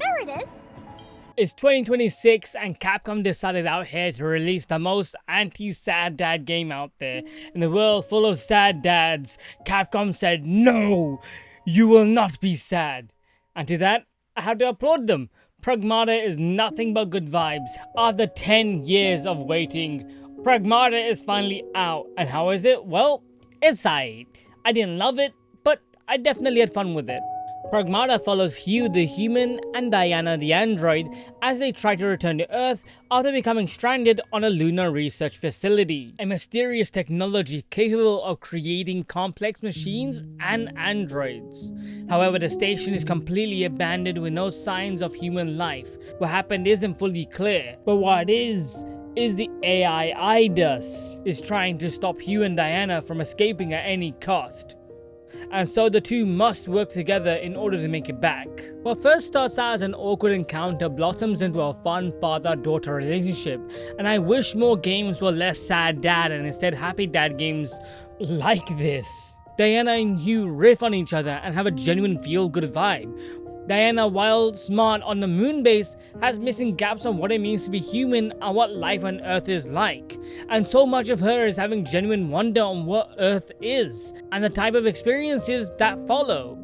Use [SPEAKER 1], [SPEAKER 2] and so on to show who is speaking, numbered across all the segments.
[SPEAKER 1] There it is.
[SPEAKER 2] It's 2026 and Capcom decided out here to release the most anti-sad dad game out there. In the world full of sad dads, Capcom said, no, you will not be sad. And to that, I have to applaud them. Pragmata is nothing but good vibes. After 10 years of waiting, Pragmata is finally out. And how is it? Well, it's aight. I didn't love it, but I definitely had fun with it. Pragmata follows Hugh the human and Diana the android as they try to return to Earth after becoming stranded on a lunar research facility, a mysterious technology capable of creating complex machines and androids. However, the station is completely abandoned with no signs of human life. What happened isn't fully clear, but what is the AI Idus is trying to stop Hugh and Diana from escaping at any cost. And so the two must work together in order to make it back. What first starts out as an awkward encounter blossoms into a fun father-daughter relationship, and I wish more games were less sad dad and instead happy dad games like this. Diana and Hugh riff on each other and have a genuine feel-good vibe. Diana, while smart on the moon base, has missing gaps on what it means to be human and what life on Earth is like. And so much of her is having genuine wonder on what Earth is, and the type of experiences that follow.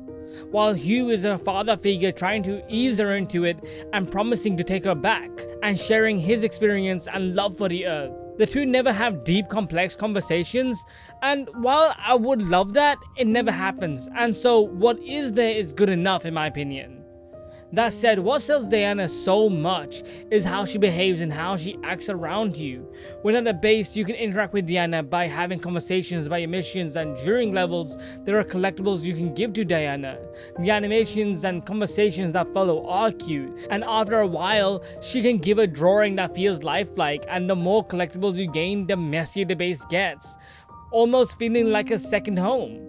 [SPEAKER 2] While Hugh is her father figure trying to ease her into it and promising to take her back, and sharing his experience and love for the Earth. The two never have deep, complex conversations, and while I would love that, it never happens, and so what is there is good enough in my opinion. That said, what sells Diana so much is how she behaves and how she acts around you. When at the base, you can interact with Diana by having conversations about your missions, and during levels, there are collectibles you can give to Diana. The animations and conversations that follow are cute, and after a while, she can give a drawing that feels lifelike, and the more collectibles you gain, the messier the base gets, almost feeling like a second home.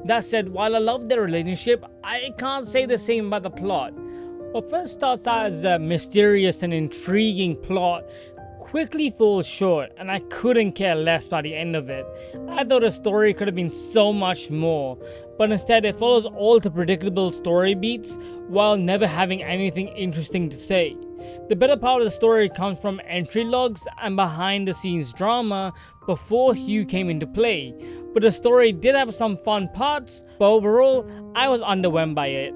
[SPEAKER 2] That said, while I love their relationship, I can't say the same about the plot. What first starts out as a mysterious and intriguing plot quickly falls short, and I couldn't care less by the end of it. I thought the story could have been so much more, but instead it follows all the predictable story beats while never having anything interesting to say. The better part of the story comes from entry logs and behind the scenes drama before Hugh came into play, but the story did have some fun parts, but overall I was underwhelmed by it.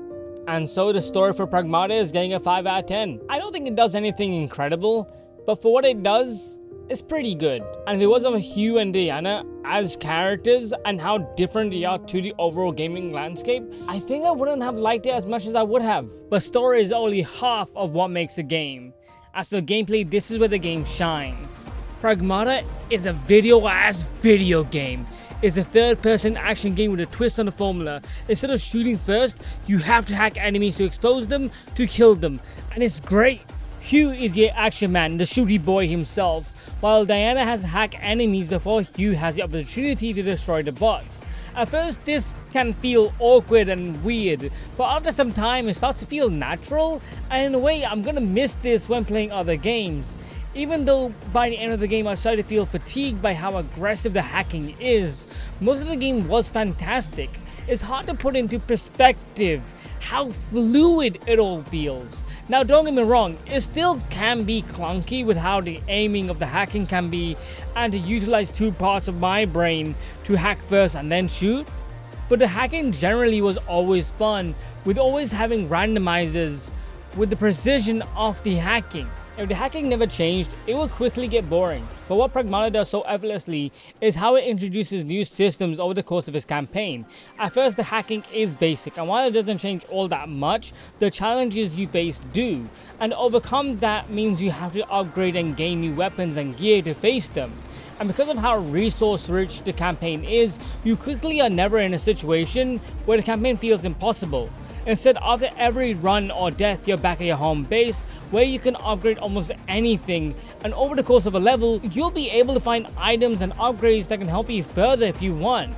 [SPEAKER 2] And so the story for Pragmata is getting a 5 out of 10. I don't think it does anything incredible, but for what it does, it's pretty good. And if it wasn't for Hugh and Diana as characters and how different they are to the overall gaming landscape, I think I wouldn't have liked it as much as I would have. But story is only half of what makes a game. As for gameplay, this is where the game shines. Pragmata is a video game. It's a third-person action game with a twist on the formula. Instead of shooting first, you have to hack enemies to expose them, to kill them, and it's great. Hugh is your action man, the shooty boy himself, while Diana has to hack enemies before Hugh has the opportunity to destroy the bots. At first, this can feel awkward and weird, but after some time, it starts to feel natural, and in a way, I'm gonna miss this when playing other games. Even though by the end of the game I started to feel fatigued by how aggressive the hacking is, most of the game was fantastic. It's hard to put into perspective how fluid it all feels. Now don't get me wrong, it still can be clunky with how the aiming of the hacking can be, and to utilize two parts of my brain to hack first and then shoot. But the hacking generally was always fun, with always having randomizers with the precision of the hacking. If the hacking never changed, it would quickly get boring. But what Pragmata does so effortlessly is how it introduces new systems over the course of its campaign. At first, the hacking is basic, and while it doesn't change all that much, the challenges you face do. And to overcome that means you have to upgrade and gain new weapons and gear to face them. And because of how resource rich the campaign is, you quickly are never in a situation where the campaign feels impossible. Instead, after every run or death, you're back at your home base, where you can upgrade almost anything, and over the course of a level, you'll be able to find items and upgrades that can help you further if you want.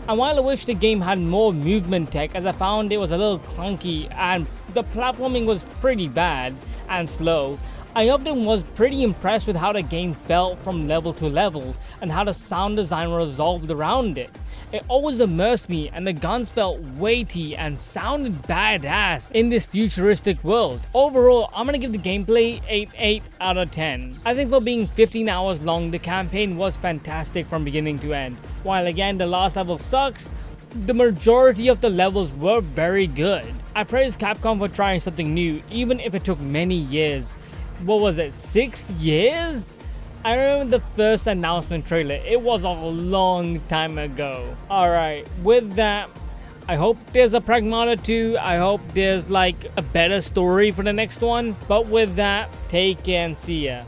[SPEAKER 2] And while I wish the game had more movement tech, as I found it was a little clunky and the platforming was pretty bad and slow, I often was pretty impressed with how the game felt from level to level and how the sound design resolved around it. It always immersed me and the guns felt weighty and sounded badass in this futuristic world. Overall, I'm gonna give the gameplay 8 out of 10. I think for being 15 hours long, the campaign was fantastic from beginning to end. While again, the last level sucks, the majority of the levels were very good. I praise Capcom for trying something new, even if it took many years. What was it, 6 years? I remember the first announcement trailer. It was a long time ago. Alright, with that, I hope there's a Pragmata 2. I hope there's like a better story for the next one. But with that, take care and see ya.